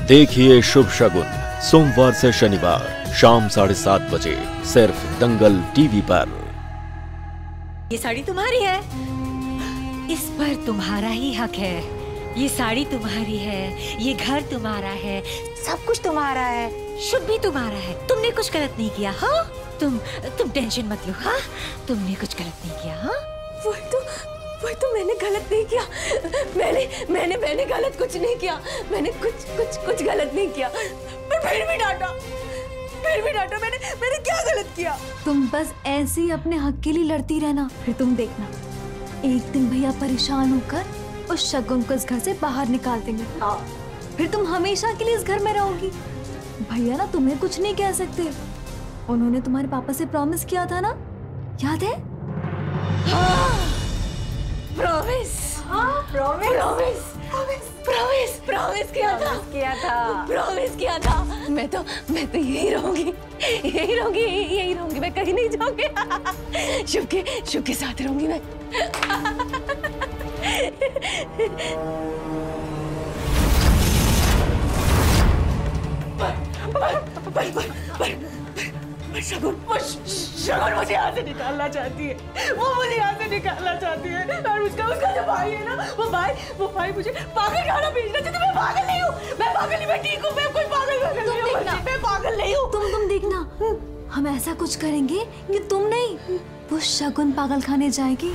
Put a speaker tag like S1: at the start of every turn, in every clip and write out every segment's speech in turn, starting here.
S1: देखिए शुभ शगुन सोमवार से शनिवार शाम 7:30 बजे सिर्फ दंगल टीवी पर।
S2: ये साड़ी तुम्हारी है, इस पर तुम्हारा ही हक है। ये साड़ी तुम्हारी है, ये घर तुम्हारा है, सब कुछ तुम्हारा है, शुभ भी तुम्हारा है। तुमने कुछ गलत नहीं किया। हाँ तुम टेंशन मत लो। हाँ तुमने कुछ गलत नहीं किया। हाँ
S3: वही तो मैंने गलत नहीं किया। मैंने गलत कुछ नहीं किया। मैंने कुछ गलत नहीं किया। पर फिर भी डांटा मैंने क्या गलत किया?
S4: तुम बस ऐसे ही अपने हक के लिए लड़ती रहना, फिर तुम देखना एक दिन भैया परेशान होकर उस शगुन को इस घर से बाहर निकाल देंगे। फिर तुम हमेशा के लिए इस घर में रहोगी। भैया ना तुम्हें कुछ नहीं कह सकते, उन्होंने तुम्हारे पापा से प्रॉमिस किया था ना, याद है?
S3: प्रॉमिस किया था। मैं तो यही रहूंगी, मैं कहीं नहीं जाऊंगी। शुभ के साथ रहूंगी मैं। शगुन मुझे यहाँ से निकालना चाहती है। वो मुझे यहाँ से निकालना चाहती है। और उसका जो भाई है ना, वो भाई मुझे पागल खाना भेजना चाहती है। मैं पागल नहीं हूँ, मैं ठीक हूँ। मैं कोई पागल नहीं हूँ। मैं पागल नहीं हूँ।
S4: तुम देखना, हम ऐसा कुछ करेंगे कि तुम नहीं, वो शगुन पागल खाने जाएगी,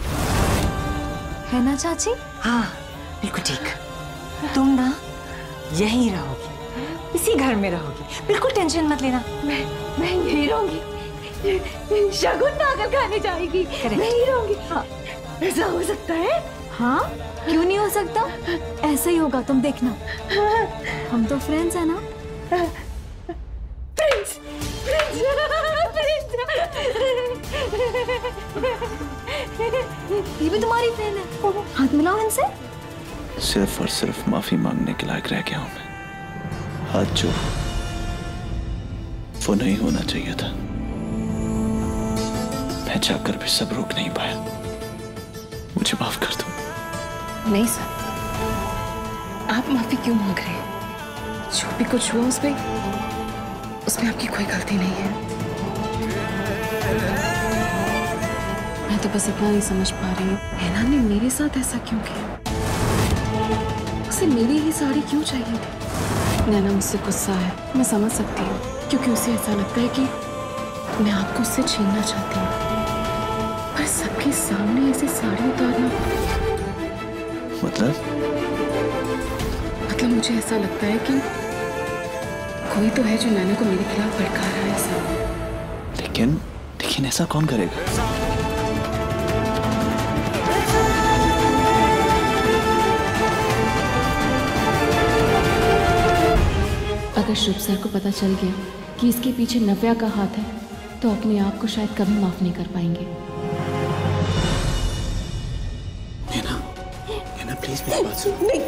S4: है ना चाची?
S2: हाँ बिल्कुल ठीक। तुम ना यहीं रहोगी, इसी घर में रहोगी, बिल्कुल टेंशन मत लेना।
S3: मैं यहीं रहूंगी। शगुन पागल खाने जाएगी, मैं यहीं रहूंगी। हाँ। ऐसा हो सकता है?
S4: हाँ क्यों नहीं हो सकता, ऐसा ही होगा, तुम देखना। हम तो फ्रेंड्स है ना।
S3: फ्रेंड्स।
S4: ये भी तुम्हारी फ्रेंड है, हाथ मिलाओ इनसे।
S5: सिर्फ और सिर्फ माफी मांगने के लायक रह गया हूं मैं। हाथ जो वो नहीं होना चाहिए था, मैं चाहकर भी सब रोक नहीं पाया। मुझे माफ कर दो।
S3: नहीं सर, आप माफी क्यों मांग रहे हैं? जो भी कुछ हुआ उसमें आपकी कोई गलती नहीं है। मैं तो बस इतना नहीं समझ पा रही हूँ, नैना ने मेरे साथ ऐसा क्यों किया? उसे मेरी ही साड़ी क्यों चाहिए थी? नैना मुझसे गुस्सा है, मैं समझ सकती हूँ, क्योंकि उसे ऐसा लगता है कि मैं आपको उससे छीनना चाहती हूँ। पर सबके सामने ऐसे साड़ी उतारना,
S5: मतलब
S3: मुझे ऐसा लगता है कि कोई तो है जो नैना को मेरे खिलाफ भड़का रहा है सर।
S5: लेकिन ऐसा कौन करेगा?
S3: अगर शुभ सर को पता चल गया कि इसके पीछे नव्या का हाथ है, तो अपने आप को शायद कभी माफ नहीं कर पाएंगे।
S5: नैना प्लीज मेरी बात सुनो।
S3: नहीं,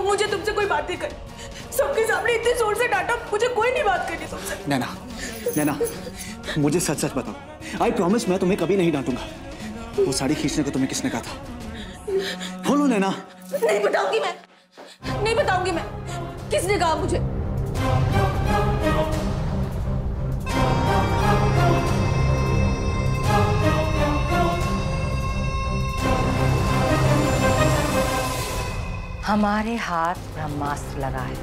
S3: मुझे तुमसे कोई बात नहीं करनी। सबके सामने इतने जोर से डांटा, मुझे कोई नहीं बात करनी तुमसे।
S6: नैना मुझे सच बताओ। आई प्रॉमिस मैं तुम्हें कभी नहीं डांटूंगा। वो साड़ी खींचने को तुम्हें किसने कहा था? बोलो नैना।
S3: नहीं बताऊंगी मैं। किसने कहा मुझे?
S2: हमारे हाथ ब्रह्मास्त्र लगा है,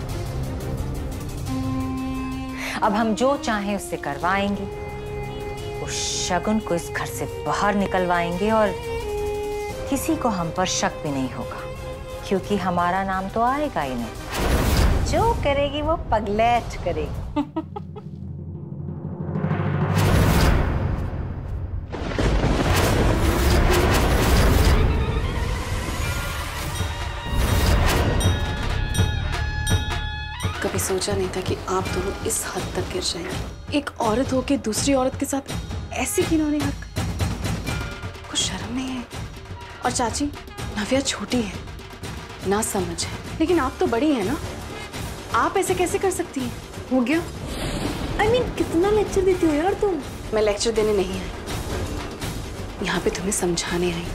S2: अब हम जो चाहें उससे करवाएंगे। उस शगुन को इस घर से बाहर निकलवाएंगे और किसी को हम पर शक भी नहीं होगा, क्योंकि हमारा नाम तो आएगा ही नहीं। जो करेगी वो पगलेट करेगी।
S3: कभी सोचा नहीं था कि आप दोनों इस हद तक गिर जाएंगे। एक औरत होके दूसरी औरत के साथ ऐसी घिनौनी हरकत, कुछ शर्म नहीं है। और चाची, नव्या छोटी है, ना समझ है, लेकिन आप तो बड़ी हैं ना, आप ऐसे कैसे कर सकती हैं? हो गया।
S4: I mean, कितना लेक्चर देती हो यार तुम।
S3: मैं लेक्चर देने नहीं आई, यहाँ पे तुम्हें समझाने आई।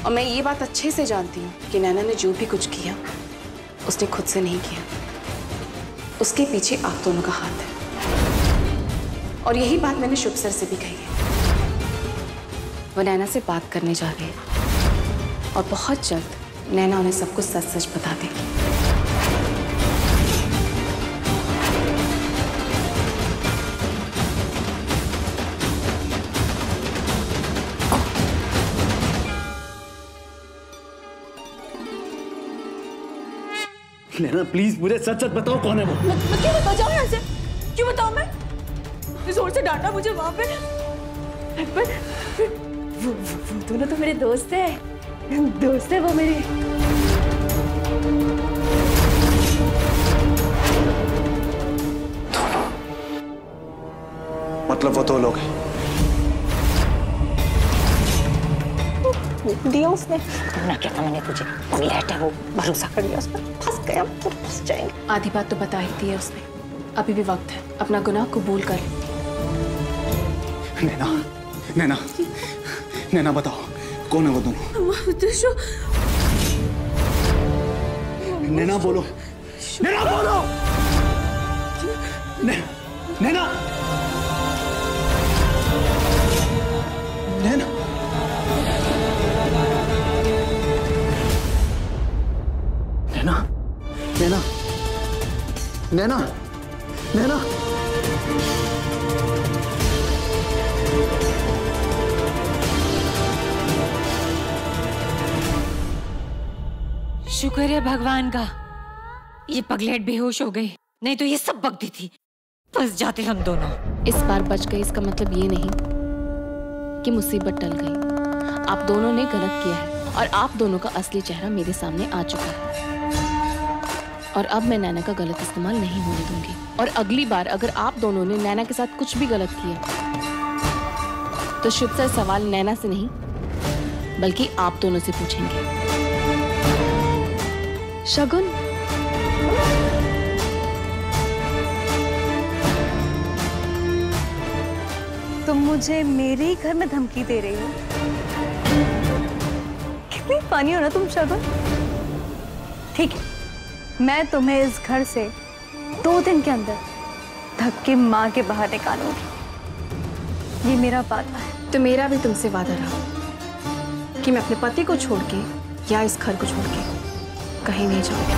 S3: और मैं ये बात अच्छे से जानती हूँ कि नैना ने जो भी कुछ किया उसने खुद से नहीं किया। उसके पीछे आप दोनों का हाथ है। और यही बात मैंने शुभ सर से भी कही है। वो नैना से बात करने जा रहे हैं और बहुत जल्द नैना उन्हें सब कुछ सच सच बता देगी।
S6: नैना प्लीज मुझे सच सच बताओ कौन है वो।
S4: मैं क्यों बता जाऊं ऐसे? क्यों बताऊं मैं? जोर से डांटा मुझे वहां पे। पर वो दोनों तो मेरे दोस्त हैं। दोस्त है वो मेरे।
S6: दोनों? मतलब वो दो लोग हैं।
S2: दिया उसने। ना क्या था मैंने तुझे। लेट है वो, भरोसा कर लिया उस पर। फंस गया, फंस जाएंगे।
S3: आधी बात तो बता ही दी है उसने। अभी भी वक्त है, अपना गुनाह कबूल कर।
S6: नैना, नैना, नैना बताओ कौन है वो दोनों? नैना बोलो, नैना बोलो, नैना, नैना, नैना, नैना, नैना, नैना, नैना।
S2: शुक्र है भगवान का, ये पगलेट बेहोश हो गई, नहीं तो ये सब बकती थी। फंस जाते हम दोनों।
S3: इस बार बच गई इसका मतलब ये नहीं कि मुसीबत टल गई। आप दोनों ने गलत किया है और आप दोनों का असली चेहरा मेरे सामने आ चुका है। और अब मैं नैना का गलत इस्तेमाल नहीं होने दूंगी। और अगली बार अगर आप दोनों ने नैना के साथ कुछ भी गलत किया तो शुभ सर सवाल नैना से नहीं बल्कि आप दोनों से पूछेंगे।
S4: शगुन, तुम मुझे मेरे ही घर में धमकी दे रही हो? कितनी फनी हो ना तुम शगुन। ठीक है, मैं तुम्हें इस घर से 2 दिन के अंदर धक्के मार के बाहर निकालूंगी। ये मेरा वादा है।
S3: तो मेरा भी तुमसे वादा रहा कि मैं अपने पति को छोड़ के या इस घर को छोड़ के कहीं नहीं जाऊंगी।